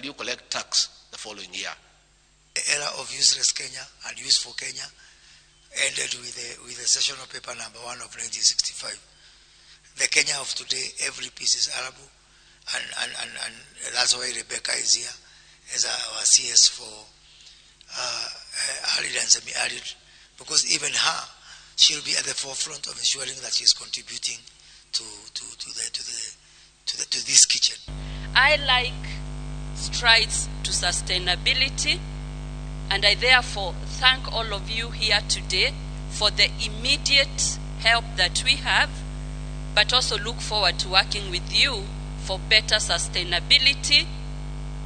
you collect tax the following year? The era of useless Kenya and use for Kenya ended with the sessional paper number 1 of 1965. The Kenya of today, every piece is arable, and that's why Rebecca is here as our CS for arid and semi-arid, because even her, she'll be at the forefront of ensuring that she's contributing to this kitchen. I like strides to sustainability, and I therefore thank all of you here today for the immediate help that we have, but also look forward to working with you for better sustainability,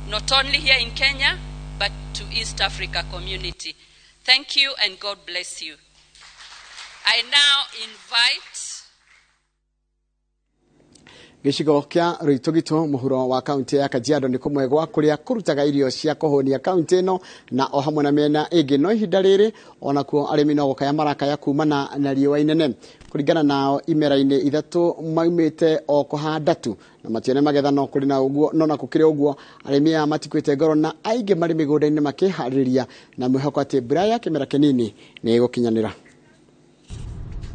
not only here in Kenya, but to East Africa community. Thank you and God bless you. I now invite Gicigo kia Ruitugito muhuro wa kaunti ya Kajiado ni kumwegwa kuria kurutaga irio cia kuhonia kaunti no na o hamwe na mena ingi no ihinda riri ona kuo arimi no gukaya marakaya kumana na riũa inene kuringana nao imera-ini ithatu maumite o kuhanda tu na matione magetha no kuri na uguo no na kukire uguo arimi a matikwite ngoro na aingi mari migunda-ini makihariria na mwihoko ati mbura ya kimera kinini ni igukinyanira.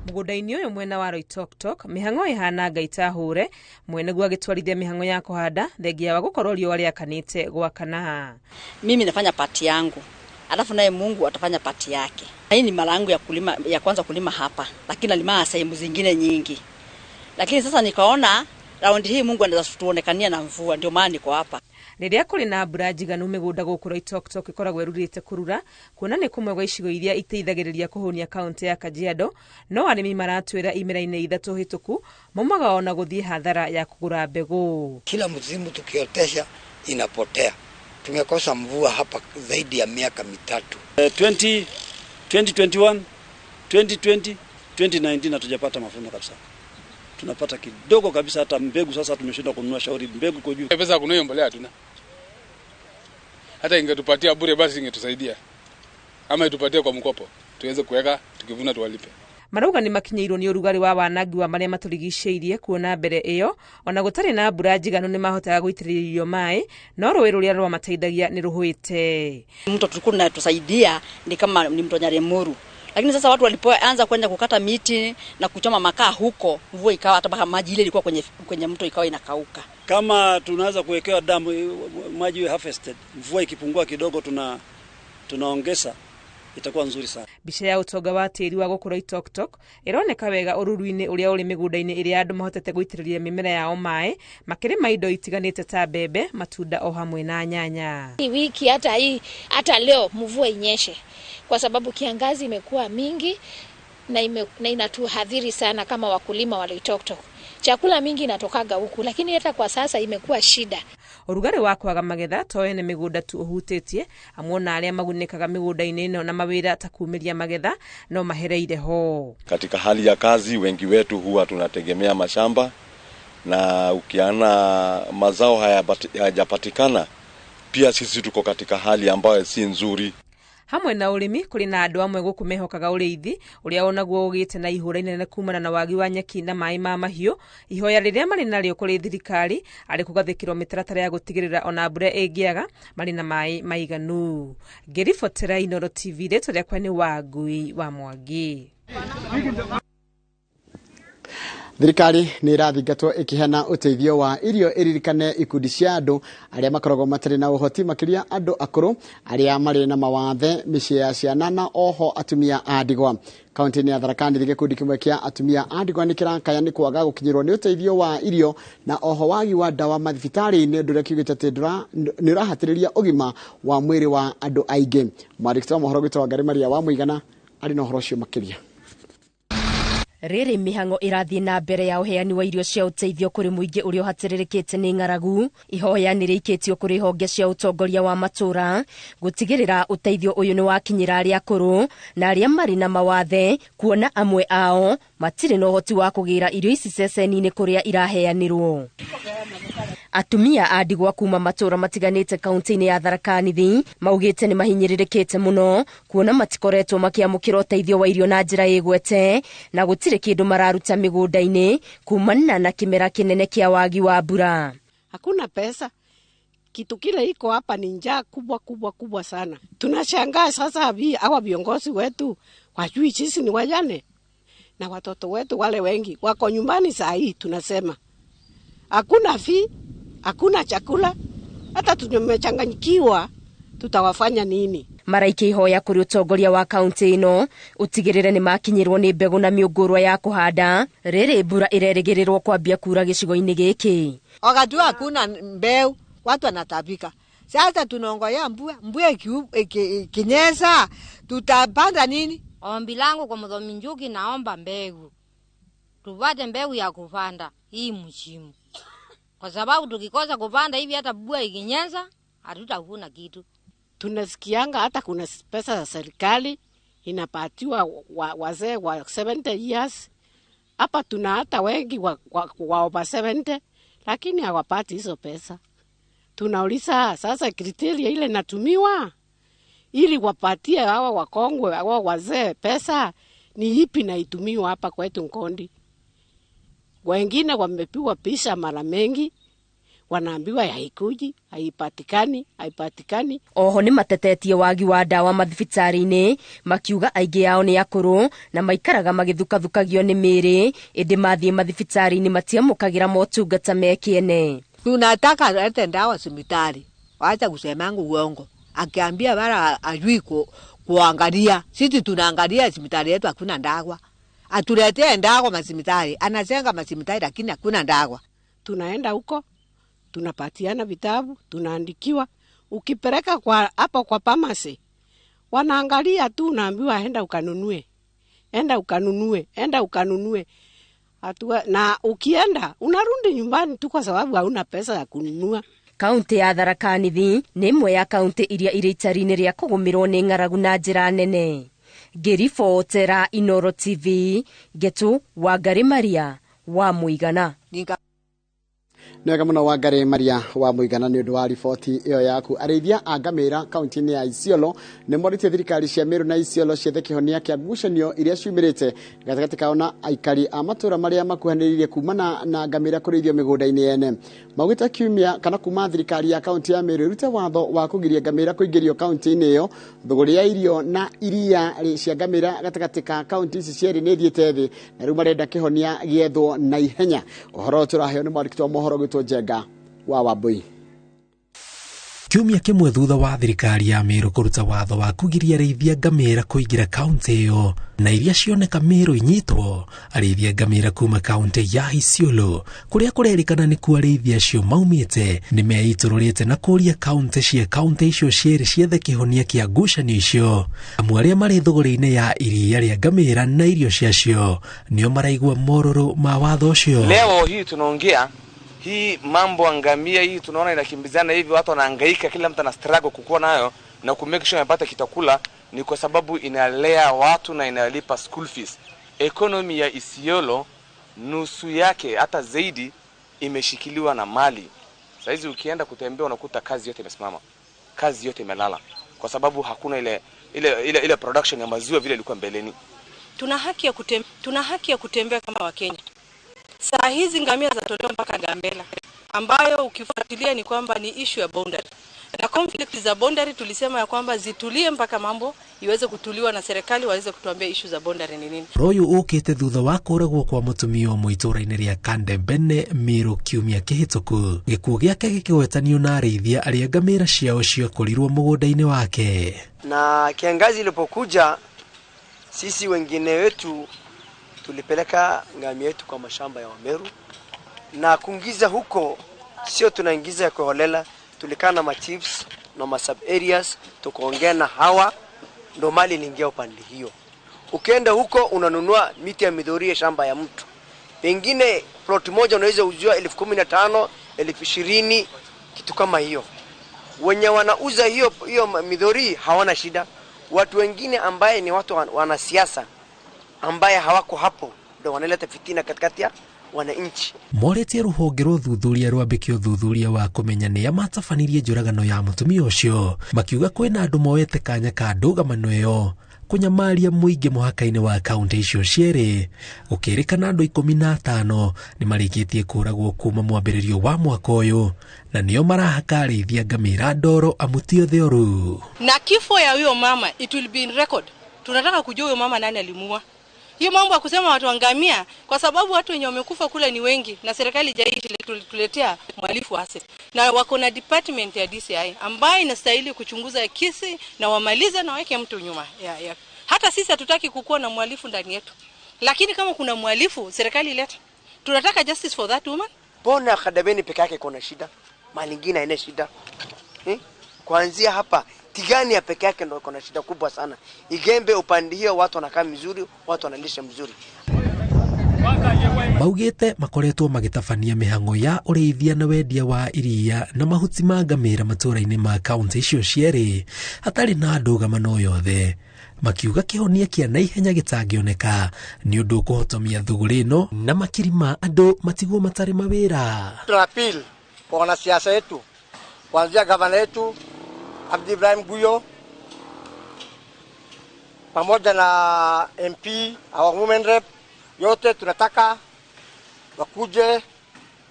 Mugundaini uyu mwena wa Roitoktok mihango ihana ngaita hure mwene gwa gitwarithia mihango ya kuhanda thegia wa gukorwo riũa rĩakanĩte gwakana. Mimi nafanya pati yangu, alafu naye Mungu atafanya pati yake. Hii ni mara yangu ya kwanza kulima hapa, lakini nalima sehemu zingine nyingi. Lakini sasa nikaona raundi hii Mungu anaweza tuonekania na mvua, ndio maana niko hapa. Riria kuri na mbura njiganu migunda guku Roitoktok ikoragwo irurite kurura kuona ni kumwe gwa icigo iria iteithagiriria kuhonia kaunti ya Kajiado, no arimi maratwira imera-ini ithatu hituku momaga ona guthie hathara ya kugura mbegu. Kila msimu tukiotesha inapotea. Tumekosa mvua hapa zaidi ya miaka mitatu. 2021, 2020, 2019 hatujapata mafuno kabisa. Tunapata kidogo kabisa, hata mbegu sasa tumeshinda kununua shauri mbegu kwa juu. Pesa kununua mbolea hatuna. Hata ingetupatia bure basi ingetusaidia. Ama itupatie kwa mkopo tuweze kuweka tukivuna tuwalipe. Marauga ni makinyeirwo ni urugari wa wanagi wa maria maturigiceirie kuona mbere iyo ona gutari na mbura njiganu ni mahotaga guitiririo mai no rũĩ rũrĩa rwa mateithagia ni ruhwite. Mto tulikuwa tunatusaidia ni kama ni mto Nyaremuru. Lakini sasa watu walipoanza kwenda kukata miti na kuchoma makaa huko, mvua ikawa hata maji ile ilikuwa kwenye mto ikawa inakauka. Kama tunaweza kuwekewa damu maji iwe harvested, mvua ikipungua kidogo tunaongeza, itakuwa nzuri sana. Bica ya utonga wa tĩri wa gũkũ Roitoktok ironeka wega ururu-ini uria uri migunda-ini iria andu mahotete guitiriria mimera yao mai makirima indo itiganite ta mbembe, matunda o hamwe na nyanya. Wiki hata leo mvua inyeshe kwa sababu kiangazi imekuwa mingi na inatuhadhiri sana kama wakulima wa Roitoktok. Chakula mingi inatokaga huku, lakini hata kwa sasa imekuwa shida. Urugari wa kwaga magetha toene migunda tu uhutetie amwona aria magunikaga migunda-ini ino na mawira takumiria magetha no mahereire ho. Katika hali ya kazi wengi wetu huwa tunategemea mashamba, na ukiana mazao hayajapatikana pia sisi tuko katika hali ambayo si nzuri. Hamwe na urimi kuri na andu amwe guku mehokaga uriithi uria onaguo ugite na ihura inene kumana na wagi wa nyeki na mai ma mahiu. Ihoya riria mari narĩo kuri thirikari ari kugathikirwo mitaratara ya gutigirira ona mbura ingiaga mari na mai maiganu. Ngiribotera Inooro TV reto riakwa ni Wangui wa Mwangi. Thirikari ni irathingatwo ikihena uteithio wa irio iririkane ikundi cia andu aria makoragwo matari na uhoti makiria andu akuru aria mari na mawathe micii ya ciana na oho atumia a ndigwa. Kaunti ya Tharaka Nithi gikundi kimwe kia atumia a ndigwa ni kirakaya ni kwaga gukinyirwo ni uteithio wa irio na oho wagi wa dawa mathibitari-ini undu uria kiugite ati ni urahatiriria ugima wa mwiri wa andu aingi. Mwandĩki wa mohoro gwitwa Ngari Maria wa Muigana ari na uhoro ucio makiria. Riri mihango irathie na mbere ya uheani wa irio cia uteithio kuri muingi uri uhatiririkite ni ngaragu. Ihoya ni rikitio kuri honge cia utongoria wa matura gutigirira uteithio uyu ni wakinyira aria akuru na aria mari na mawathe, kuona amwe ao matiri no hoti wa kugira irio ici ceceni-ini kuria iraheanirwo. Atumia a ndigwa kuma matura matiganite kaunti-ini ya Tharaka Nithi maugite ni mahinyiririkite muno kuona matikoretwo makiamukira uteithio wa irio na njira igwete na gutire kindu mararuta migunda-ini kumana na kimera kinene kia wagi wa mbura. Hakuna pesa. kitu kile iko hapa ni njaa kubwa sana. Tunashangaa sasa hawa viongozi wetu wajui sisi ni wajane. Na watoto wetu wale wengi wako nyumbani saa hii tunasema. Hakuna hakuna chakula, hata tumechanganyikiwa tutawafanya nini? Maraiki ihoya kuri utongoria wa kaunti ino utigirire ni makinyirwo ni mbegu na miungurwa ya kuhanda riri mbura ireregerirwo kwambia kura gicigo-ini giki. Wakati hakuna mbeu watu wanatabika. Sasa tunaongoya mbua ikinyesha tutapanda nini? Ombi langu kwa Muthomi Njuki, naomba mbegu. Tupate mbegu ya kupanda hii msimu. Kwa sababu tukikosa kupanda hivi hata mbua ikinyesha hatutavuna kitu. Tunasikianga hata kuna pesa za serikali inapatiwa wazee wa 70 years. Hapa tuna hata wengi wa over 70 lakini hawapati hizo pesa. Tunauliza sasa kriteria ile natumiwa ili wapatie hawa wakongwe hawa wazee pesa ni ipi na itumiwa hapa kwetu Nkondi. Wengine wamepigwa pisha mara mengi, wanaambiwa haikuji, haipatikani. Oho ni matetetie wagi wa dawa mathibitari-ini, makiuga aingi yao ni akuru na maikaraga magithukathukagio ni miri, indi mathie mathibitari-ini matiamukagira motungata mekiene. Tunataka alete dawa hospitali. Waacha kusema uongo. Akiambia bara ajui kuangalia. Sisi tunaangalia hospitali yetu hakuna dawa. Atuletee dawa hospitali. Anasenga hospitali lakini hakuna dawa. Tunaenda huko, tunapatiana vitabu, tunaandikiwa. Ukipeleka kwa hapo kwa pharmacy, wanaangalia tu, unaambiwa enda ukanunue. Na ukienda unarudi nyumbani tu kwa sababu hauna pesa ya kununua. Kaunti ya Tharaka Nithi ni imwe ya kaunti iria iri itari-ini ria kugumirwo ni ng'aragu na njira nene. Ngiribotera Inoro TV, Getu Wangari Maria wa Muigana. Nega muno Wangari Maria wa Muigana ni undu wa riboti iyo yaku. Arithia a ngamira kaunti-ini ya Isiolo ni morite thirikari cia Meru na Isiolo ciethe kihonia kia ngucanio iria ciumirite gatagati kaona aikari a matura maria makuhaniririe kumana na ngamira kurithio migunda-ini yene. Maugita kiumia kana kuma thirikari ya kaunti ya Meru rute watho wa kugiria ngamira kuingirio kaunti-ini iyo, thogori ya irio na iria cia ngamira gatagati ka kaunti ici cieri ni thiete thi na riu marenda kihonia giethwo na ihenya. Uhoro turaheo ni mwandiki mohoro Jenga wa Wambui. Kiumia kimwe thutha wa thirikari ya Meru kuruta watho wa kugiria arĩithia ngamĩra kuingira kaunti iyo na iria cioneka Meru inyitwo, arĩithia ngamĩra kuma kaunti ya Isiolo kuria kurerikana ni kuo arĩithia acio maumĩte ni meiturũrĩte na kuria kaunti icio cieri ciethe kihonia kia ngucanio icio. Amwe arĩa marĩ thogori-inĩ ya iria rĩa ngamĩra na irio ciacio nio maraigua mororo ma watho ucio. Leo hii tunaongea hii mambo angamia hii tunaona inakimbizana hivi, watu wanahangaika, kila mtu ana struggle kukua nayo na kumake sure anapata kitakula, ni kwa sababu inalea watu na inalipa school fees. Economy ya Isiolo nusu yake hata zaidi imeshikiliwa na mali. Saizi ukienda kutembea unakuta kazi yote imesimama, kazi yote imelala kwa sababu hakuna ile production ya maziwa vile ilikuwa mbeleni. Tuna haki ya kutembea kama Wakenya. Saa hizi ngamia zatolewa mpaka Gambela, ambayo ukifuatilia ni kwamba ni issue ya boundary. Na conflict za boundary tulisema ya kwamba zitulie mpaka mambo iweze kutuliwa na serikali waweze kutuambia issue za boundary ni nini. Royo ukite thutha wa kuragwo kwa mutumia umwe itura-ini ria Kandembene Meru kiumia kihituku. Gikuo giake gikigwetanio na arĩithia aria ngamĩra ciao ciakorirwo mugunda-ini wake. Na kiangazi ilipokuja, sisi wengine wetu tulipeleka ngamia yetu kwa mashamba ya Wameru na kuingiza huko, sio tunaingiza kwa holela. Tulikaa na ma chiefs na ma sub areas, tukaongea na hawa, ndo mali iliingia upande hiyo. Ukienda huko unanunua miti ya midhori ya shamba ya mtu, pengine plot moja unaweza ujua 15,000, 20,000, kitu kama hiyo. Wenye wanauza hiyo midhori hawana shida. Watu wengine ambaye ni watu wanasiasa ambaye hawako hapo ndo wanaleta fitina katikati ya wananchi. Moretie ruhonge rwa thuthuria rwambikio thuthuria wa kumenya ni amatabanirie njuragano ya mutumia ucio, makiuga kwina andu moete kanya ka ndũgamano iyo kunyamaria muingi muhaka-ini wa kaunti icio cieri gukirikana andu 15 ni marikitie kuragwo kuma mwambiririo wa mwaka uyu na nio marahaka arithia ngamira ndoro amutio theoru. Na kifo ya huyo mama it will be in record. Tunataka kujua huyo mama nani alimuua. Hiyo mambo ya kusema watu wangamia kwa sababu watu wenye wamekufa kule ni wengi na serikali tuletea mwalifu asset. Na wako na department ya DCI ambayo inastahili kuchunguza kesi na wamalize na waweke mtu nyuma. Hata sisi hatutaki kukuwa na mwalifu ndani yetu. Lakini kama kuna mwalifu serikali ileta. Tunataka justice for that woman. Bona Khadabeni peke yake kuna shida. Mali nyingine haina shida. Kuanzia hapa Tigani ya peke yake ndio kuna shida kubwa sana. Igembe upande hiyo watu wanakaa mzuri, watu wanalisha mzuri. Maugite makoretwo magitabania mihango ya ureithia na wendia wa iria na mahuti ma ngamira matura-ini ma kaunti icio cieri hatari na ndũgamano yothe, makiuga kihonia kia naihenya gitangioneka ni undu kuhotomia thuguri ino na makiri ma andu matigwo matari mawira. Tunapil kwa wanasiasa wetu kuanzia gavana wetu Abdi Ibrahim Guyo pamoja na MP our women rep yote, tunataka wakuje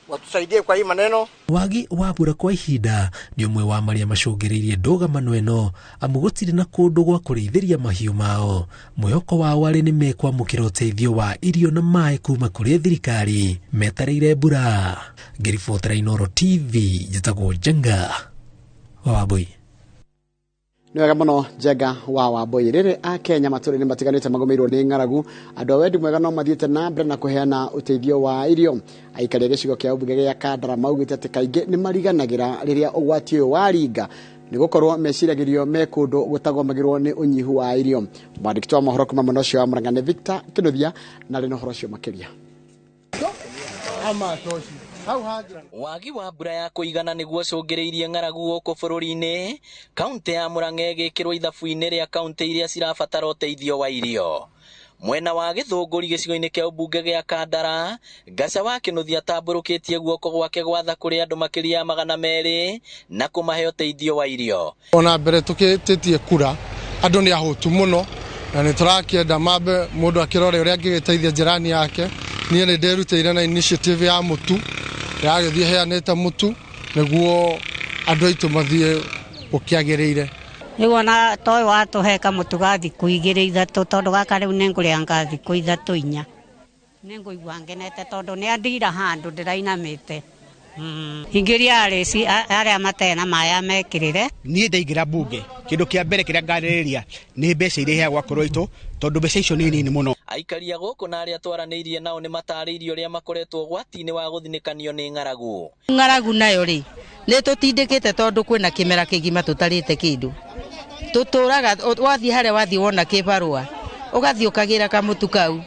watusaidie kwa hii maneno. Wagi wabura kwa ihinda ni umwe wa maria macungiririe ndũgamano ĩno amu gũtirĩ na kũndũ gwa kũrĩithĩria mahiũ mao. Mwĩhoko wao warĩ nĩ mekwamũkĩra ũteithio wa irio na maĩ kuma kũrĩ thirikari metereire mbura. Ngĩribotera Inooro TV njĩtagwo Njenga wa Wambui. Nwega muno Njenga wa Wambui. Riri a Kenya matũra-inĩ matiganĩte magomeirwo nĩ ng'aragu, andũ a wendi mwega no mathiĩte na mbere na kũheana ũteithio wa irio. Aikari a gĩcigo kĩa ũmbunge gĩa Kandara maugĩte atĩ kaingĩ nĩ mariganagĩra rĩrĩa ũgwati ũyũ waringa nĩ gũkorwo meciragĩrio me kũndũ gũtagomagĩrwo nĩ ũnyihu wa irio. Mwandĩki wa mohoro kuma mwena ũcio wa Murang'a nĩ Victor Kĩnuthia na rĩ na ũhoro ũcio makĩria. Wagi wa mbura ya kuigana niguo cungiriirie ng'aragu gũkũ bũrũri-inĩ, kaunti ya Murang'a ĩgĩkĩrwo ithabu-inĩ rĩa kaunti iria cirabatara ũteithio wa irio. Mwena wa Gĩthũngũri gĩcigo-inĩ kĩa ũmbunge gĩa Kandara, Gacawa Kĩnuthia atambũrũkĩtie guoko gwake gwatha kũrĩ andũ makĩria ya 200 na kũmahe ũteithio wa irio. Ona mbere tũkĩtĩtie kura andũ nĩ ahũtu mũno na nĩ tũrakĩenda mambe mũndũ akĩrore ũrĩa angĩgĩteithia njĩrani yake. Niĩ nĩ nderutĩire na initiative ya mũtu ya gĩthiĩ heanĩte mũtu nĩguo andũ aitũ mathiĩ ũkĩagĩrĩire. Nĩguo na toĩ watũheka mũtu ga thikũ 2-3 tondũ gaka rĩu nĩ ngũrĩanga thikũ 3-4. Nĩ ngũigua ngenete tondũ nĩ andira handũ ndĩrainamĩte. Ingĩria arĩci arĩa matena maya mekĩrĩre. Niĩ ndaingĩra mbunge kĩndũ kĩa mbere kĩrĩa ngarĩrĩria nĩ mbeca iria iheagwo akũrũ aitũ tondũ mbeca icio nĩ nini mũno. Aikari a gũkũ na arĩa twaranĩirie nao nĩ matarĩirio ũrĩa makoretwo ũgwati-inĩ wa gũthinĩkanio nĩ ng'aragu. Ng'aragu nayo rĩ nĩ tũtindĩkĩte tondũ kwĩna kĩmera kĩgima tũtarĩte kĩndũ. Tũtũraga wathiĩ harĩa wathiĩ wona kĩbarũa ũgathiĩ ũkagĩra kamũtu kau.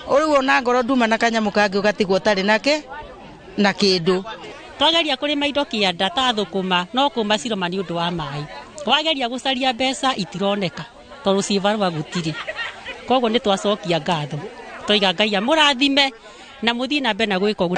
Rĩu ona ngoro nduma na kanyamũ kangĩ ũgatigwo ũtarĩ nake na kĩndũ. Twageria kũrĩma indo kĩanda ta thũkũma no kũma ciroma nĩ ũndũ wa maĩ. Wageria gũcaria mbeca itironeka tondũ cibarũa gũtirĩ. Koguo nĩ twacokia ngatho. Twoiga Ngai amũrathime na mũthiĩ na mbere na gwĩka ũguo.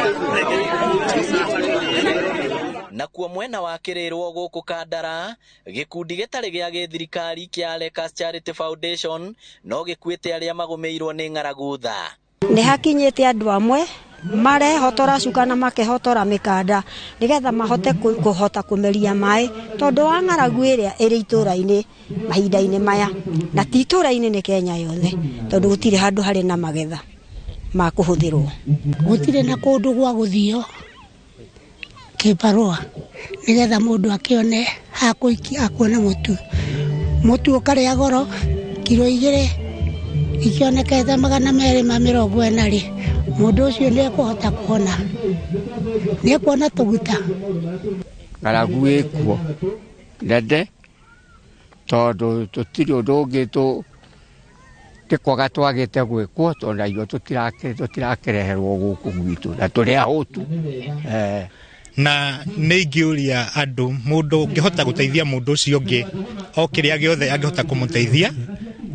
Nakuo mwena wa Kĩrĩrwo gũkũ Kandara, gĩkundi gĩtarĩ gĩa gĩthirikari kĩa Lakers Charity Foundation no gĩkuĩte arĩa magũmĩirwo nĩ ng'aragu tha. Nĩ hakinyĩte andũ amwe marehotora cuka na makehotora mĩkanda nĩgetha mahote kũhota kũmeria maĩ tondũ wa ng'aragu ĩrĩa ĩrĩ itũra-inĩ mahinda-inĩ maya na ti itũra-inĩ nĩ Kenya yothe tondũ gũtirĩ handũ harĩ na magetha ma kũhũthĩrwo. Gũtirĩ na kũndũ gwa gũthio kĩbarũa nĩgetha mũndũ akĩone hakũikia akuona mũtu ũkarĩa goro kiro 2 ikĩonekete 240 rĩ mũndũ ũcio nĩ ekũhota kuona nĩ ekuona tũguta. Ng'aragu ĩkuo ndende tondũ tũtirĩ ũndũ ũngĩ tũkwaga twagĩte gwĩkwo tondũ irio tũtirakĩreherwo gũkũ gwitũ na tũrĩ ahũtu. Na nĩ ingĩũria andũ mũndũ ũngĩhota gũteithia mũndũ ũcio ũngĩ o kĩrĩa gĩothe angĩhota kũmũteithia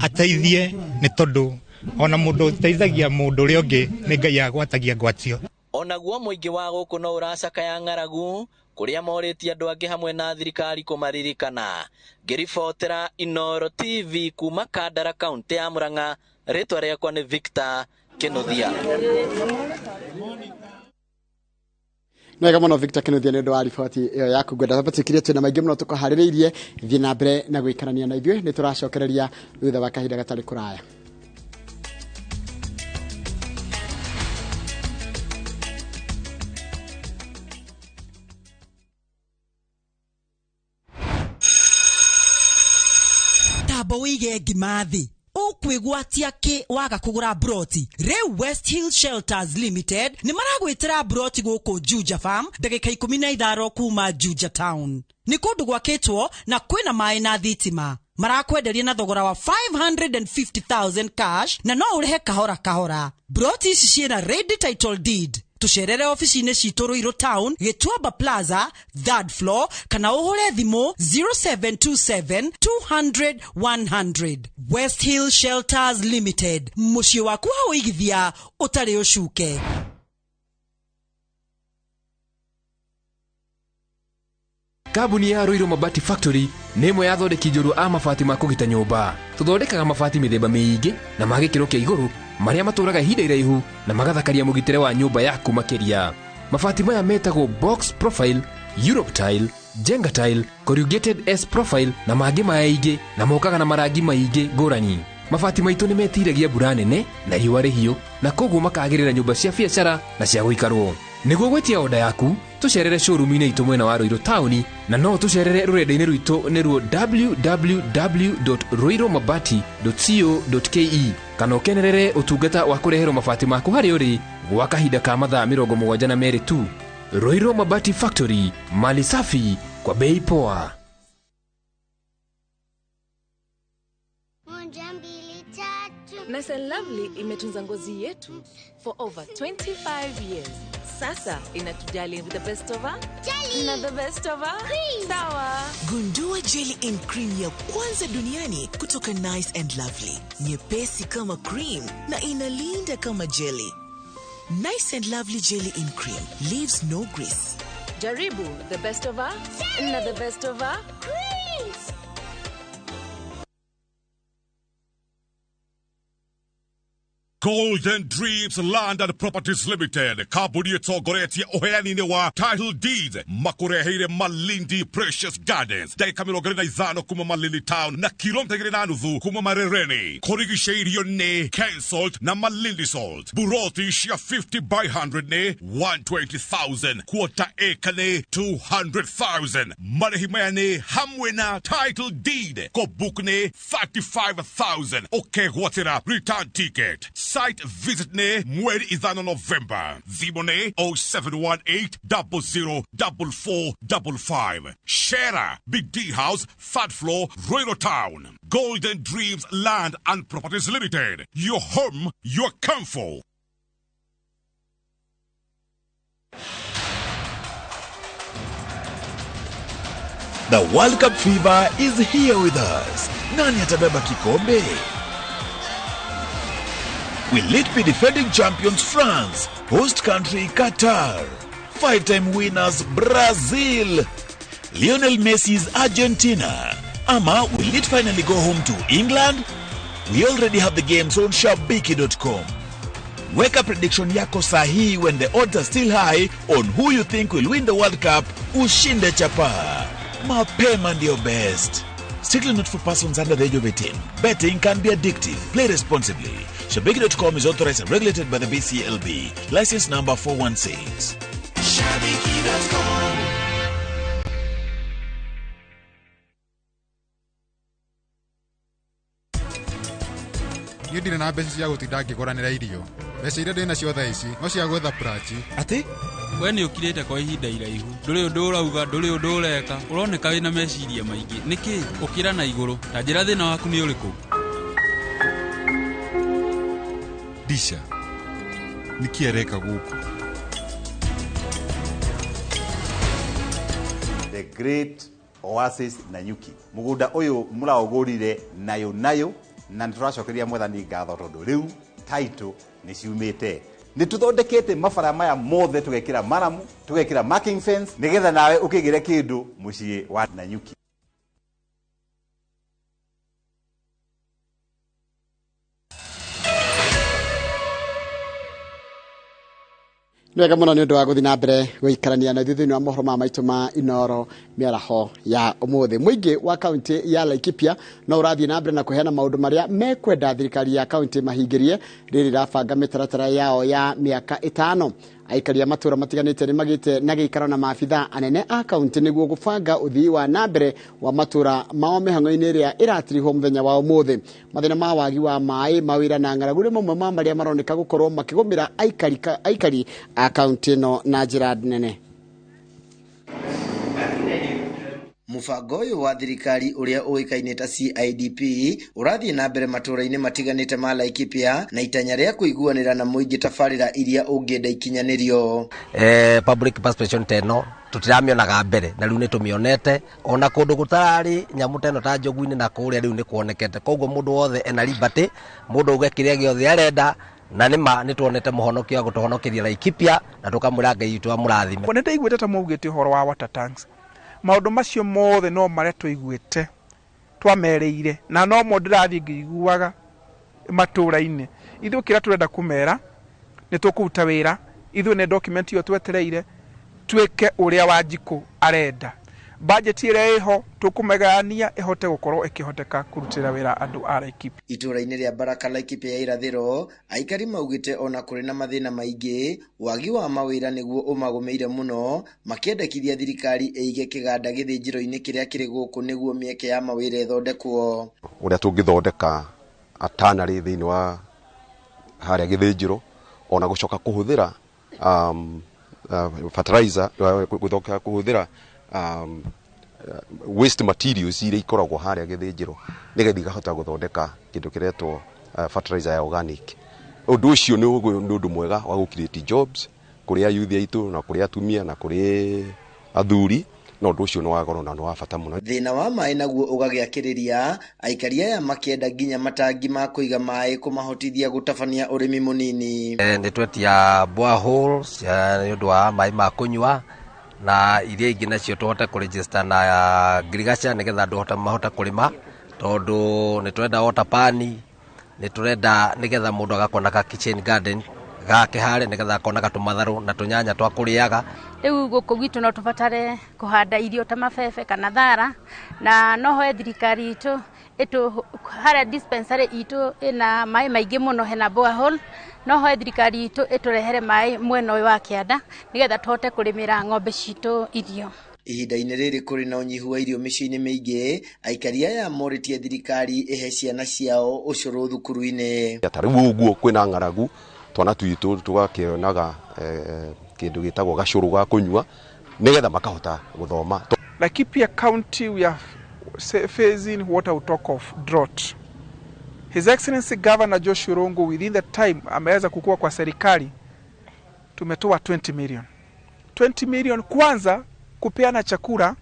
ateithie nĩ tondũ ona mũndũ ũteithagia mũndũ ũrĩa ũngĩ nĩ Ngai agwatagia ngwatio. Onaguo mũingĩ wa gũkũ no ũracakaya ng'aragu kuria morĩtie andũ angĩ hamwe na thirikari kũmaririkana. Ngĩribotera Inooro TV kuma Kandara kaunti ya Murang'a, rĩtwa rĩakwa nĩ Victor Kĩnuthia. Nega mũno Victor Kĩnuthia nĩ ũndũ wa riboti ĩyo yaku. Ngwenda tũtikire twĩna maingĩ mũno tũkaharĩrĩirie thiĩ na mbere na gũikarania na ithuĩ. Nĩ tũracokereria thutha wa kahinda gatarĩ kũraya. Tabo wige ngimathi ukwigwatia ki waga kugura broti. West Hill Shelters Limited ni maragwitira broti guku Juja Farm ndagika 15 kuma Juja Town. Ni kundu gwakitwo na kwina mai na thitima. Marakwenderia na thogora wa 550,000 cash na no urehe kahora kahora. Broti ici ciena ready title deed. Tucerere ofisi-inĩ citũ Ruiru Town, Gĩtuamba Plaza, 3rd floor, kana ũhũre thimũ 0727 200 100. West Hill Shelters Limited, mũciĩ waku wa ũigithia ũtarĩ ũcuke. Kambuni ya Ruiru Mabati Factory nĩ ĩmwe ya thondeki njũru a mabati ma kũgita nyũmba. Tũthondekaga mabati mĩthemba mĩingĩ na ma gĩkĩro kĩa igũrũ marĩa matũraga ihinda iraihu na magathakaria mũgitĩre wa nyũmba yaku makĩria. Mabati maya metagwo box profile, Europe tile, Jenga tile, corrugated S profile na mangĩ maingĩ na mokaga na marangi maingĩ ngũrani. Mabati maitũ nĩ metiragia mbura nene na riũa rĩhiũ na koguo makagĩrĩra nyũmba cia biacara na cia gũikarwo. Nĩguo gwetia oda yaku tucerere showroom-inĩ itũ mwena wa Ruiru Town na no tucerere rũrenda-inĩ rwitũ nĩruo www.ruiromabati.co.ke kana ũkenerere ũtungata wa kũreherwo mabati maku harĩa ũrĩ gwa kahinda ka mathaa 72 tu. Ruiru Mabati Factory, mali safi kwa bei poa. Nice and Lovely imetunza ngozi yetu for over 25 years. Sasa inatujali with the best of her jelly na the best of her cream. Sawa. Gundua jelly and cream ya kwanza duniani kutoka Nice and Lovely. Nyepesi kama cream na inalinda kama jelly. Nice and Lovely jelly and cream leaves no grease. Jaribu the best of her jelly na the best of her cream. Golden Dreams Land and Properties Limited, kambuni ĩtongoretie ũheani-inĩ wa title deeds makureheire Malindi Precious Gardens dakika 25 kuma Malindi Town na kilomita 2.5 kuma Marereni. Kurigicĩirio nĩ Ken Salt na Malindi Salt. Buroti cia 50 by 100 nĩ 120,000, quarter acre nĩ 200,000. Marĩhi maya nĩ hamwe na title deed, ko book nĩ 35,000. Ũkegwatĩra return ticket. Site visit ne mweri ithano November. Thimo ne 0718 004455. Shera BD House, 3rd floor, Ruiru Town. Golden Dreams Land and Properties Limited. Your home, your comfort. The World Cup fever is here with us. Nani atabeba kikombe? Will it be defending champions France, host country Qatar, 5-time winners Brazil, Lionel Messi's Argentina, ama will it finally go home to England? We already have the games on shabiki.com. Weka prediction yako sahi when the odds are still high on who you think will win the World Cup. Ushinde chapa. Mapema ndio best. Strictly not for persons under the age of 18. Betting can be addictive. Play responsibly. Shabiki.com is authorized and regulated by the BCLB. License number 416. Shabiki.com. Niĩ ndirĩ na mbeca cia gũtinda ngĩgũranĩra irio. Mbeca iria ndĩ nacio thaa ici no cia gwetha prachi. Ati? We nĩ ũkirĩte kwa ihinda iraihu. Ndũrĩ ũndũ ũrauga, ndũrĩ ũndũ ũreka. Ũroneka wĩna meciria maingĩ. Nĩkĩ? Ũkĩra na igũrũ. Ta njĩra thĩna waku nĩ ũrĩkũ? Disha. Nĩkĩ areka gũkũ? The Great Oasis Nanyuki. Mũgũnda ũyũ mũraũgũrire nayo na nĩtũracokeria mwathani ngatho tondũ rĩu title nĩ ciumĩte nĩ tũthondekete mabara maya mothe tũgekĩra maramu tũgekĩra marking fence nĩgetha nawe ũkĩgĩre kĩndũ mũciĩ wa Nanyuki. Nwega muno ni undu wa guthi na mbere guikarania na thuthu wa mohoro ma maitu ma Inoro miaraho ya umuthi. Muingi wa kaunti ya Laikipia no urathie na mbere na kuheana maundu maria mekwenda thirikari ya kaunti mahingirie riri rabanga mitaratara yao ya miaka 5. Aikari ya matura matiganite ni magite na giikaro na maabitha anene a kaunti niguo gubanga uthii wa nambere wa matura mao mihango-ini iria iratirihwo muthenya wa umuthi. Mathina ma wagi wa mai mawira na ng'aragu ni mamwe ma maria maroneka gukorwo makigumira aikari a kaunti no na njira nene. Mubango uyu wa thirikari uria uikaine ta CIDP urathie na mbere matura-ini matiganite ma Laikipia na itanya ria kuiguanira na muingi tabarira iria ungienda ikinyanirio. Public participation teno tutiramionaga mbere na riu ni tumionete ona kundu gutarari nyamu teno ta njogu-ini na kuria riu ni kuonekete koguo mundu wothe ena liberty mundu ugekiria giothe arenda na nima nituonete muhonokia gutuhonokeria Laikipia na tukamura Ngai itu amurathime. Bonete igwete ta mugite horo wa water tanks maundu macio mothe no maria tuiguite twamereire na no mo ndirathi ngiguaga matura-ini ithu kira turenda kumera ni tukuruta wira ithu ne document yo twetereire tweke uria Wanjiku arenda budget ire iho tukumegania ihote gukorwo ikihoteka kurutira wira andu a Laikipia. Itura-ini ria Baraka Laikipia ya irathiro aikari maugite ona kuri na mathina maingi wagi wa mawira niguo umagumeire muno makiendekithia thirikari eige kiganda githinjiro-ini kiria kiri guku niguo mieke ya mawira ithondekwo uria tungithondeka atanari thiini wa haria githinjiro ona gucoka kuhuthira fertilizer guthoka kuhuthira waste materials iria ikoragwo haria githinjiro nigethi gahota guthondeka kindu kiretwo fertilizer ya organic. Undu ucio ni undu mwega wa gukireti jobs kuria youth aitu na kuria atumia na kuria athuri no undu ucio ni wa goro na ni wa bata muno. Thina wa mai naguo ugagiakiriria aikari aya makienda ginya matangi ma kuiga mai kumahotithia gutabania urimi munini. Ni twetia boreholes ni undu wa mai ma kunywa na iria ingi nacio tuhote kuregister na agriculture nigetha andu mahota kurima tondu ni turenda water pan ni turenda nigetha mundu agakona ka kitchen garden gake hare nigetha akona katumatharu na tunyanya twa kuriaga. Riu guku gitu no tubatare kuhanda irio ta mabebe kana thara na no hoe thirikari itu hare dispensary itu ina mai maingi muno hena borehole no hoe thirikari itu iturehere mai mwena wa kianda nigetha tuhote kurimira ng'ombe citu irio. Ihinda-ini riri kuri na unyihu wa irio micii-ini miingi aikari aya moritie thirikari ihe ciana ciao ucuru thukuru-ini. Tariu uguo kwina ng'aragu twana twitu tugakionaga kindu gitagwo gacuru ga kunywa nigetha makahota guthoma. Laikipia County we are facing what I would talk of drought. His Excellency Governor Josh Urongo within the time ameweza kukua kwa serikali tumetoa 20 million. 20 million kwanza kupeana chakula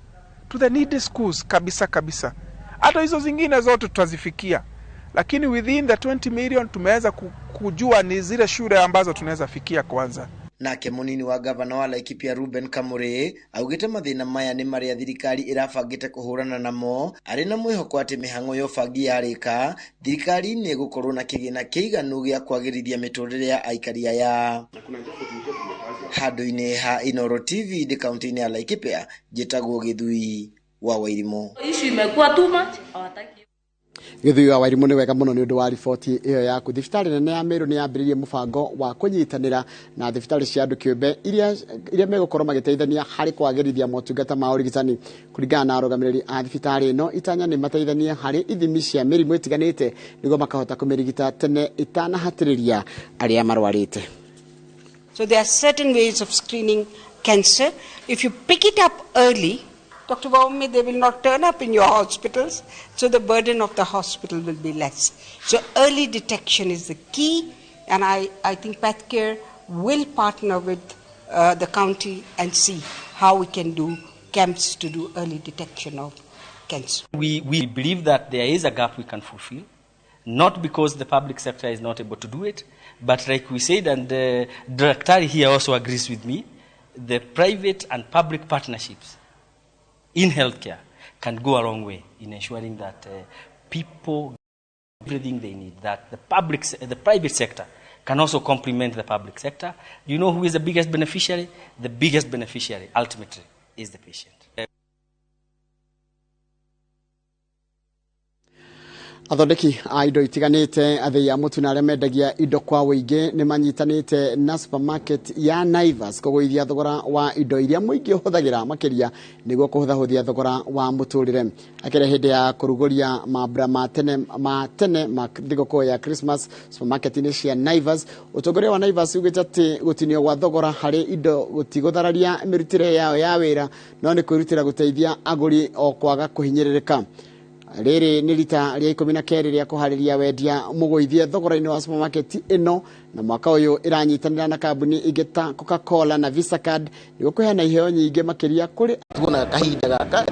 to the needy schools kabisa. Hata hizo zingine zote tutazifikia. Lakini within the 20 million tumeweza kujua ni zile shule ambazo tunaweza fikia kwanza. Nake munini wa gavana wa Laikipia Ruben Kamure augite mathina maya ni maria thirikari irabangite kuhurana namo ari na mwihoko ati mihango yo bangi yarika thirikari ni gukorwo na kigina kiiganu gia kwagirithia miturire ya aikari aya. Handu-ini ha Inoro TV de kaunti ya Laikipia jitagwo Githui wa Wairimo. Issue imekuwa too much hawataki. Githui wa Wairimo ni wega muno ni undu wa riboti iyo yaku. Thibitari nene ya Meru ni yambiririe mubango wa kunyitanira na thibitari cia andu kiumbe iria megukorwo magiteithania hari kwagirithia motungata ma urigitani kuringana na arugamiriri a thibitari no itanya ni mateithanie hari ithimi cia mirimu itiganite niguo makahota kumirigita tene itanahatiriria aria marwarite. So there are certain ways of screening cancer. If you pick it up early, Dr. Waume, they will not turn up in your hospitals, so the burden of the hospital will be less. So early detection is the key, and I think PathCare will partner with the county and see how we can do camps to do early detection of cancer. We believe that there is a gap we can fulfill, not because the public sector is not able to do it, but like we said, and Daktari here also agrees with me, the private and public partnerships in healthcare can go a long way in ensuring that people get everything they need, that the private sector can also complement the public sector. You know who is the biggest beneficiary? The biggest beneficiary, ultimately, is the patient. Athondeki a indo itiganite athei a mutu na arĩa mendagia indo kwa wũingĩ nĩ manyitanĩte na supermarket ya Naivas kũgũithia thogora wa indo iria mũingĩ ũhũthagĩra makĩria nĩguo kũhũthahũthia thogora wa mũtũrĩre. Akĩrĩa hĩndĩ ya kũrugũria mambura ma tene ma thigũkũ ya Christmas supermarket-inĩ cia Naivas, ũtongoria wa Naivas ugĩte atĩ gũtinio gwa thogora harĩ indo gũtigũthararia mĩrutĩre yao ya wĩra, no nĩ kwĩrutĩra gũteithia agũri o kwaga kũhinyĩrĩrĩka. Rĩrĩ nĩ rita rĩa 12 rĩa kũharĩria wendia mũgũithie thogora-inĩ wa supermarket ĩno, na mwaka ũyũ ĩranyitanĩra na kambuni ingĩ ta Coca-Cola na Visa Card nĩguo kũheana iheo nyingĩ makĩria kũrĩ tuona kahinda gaka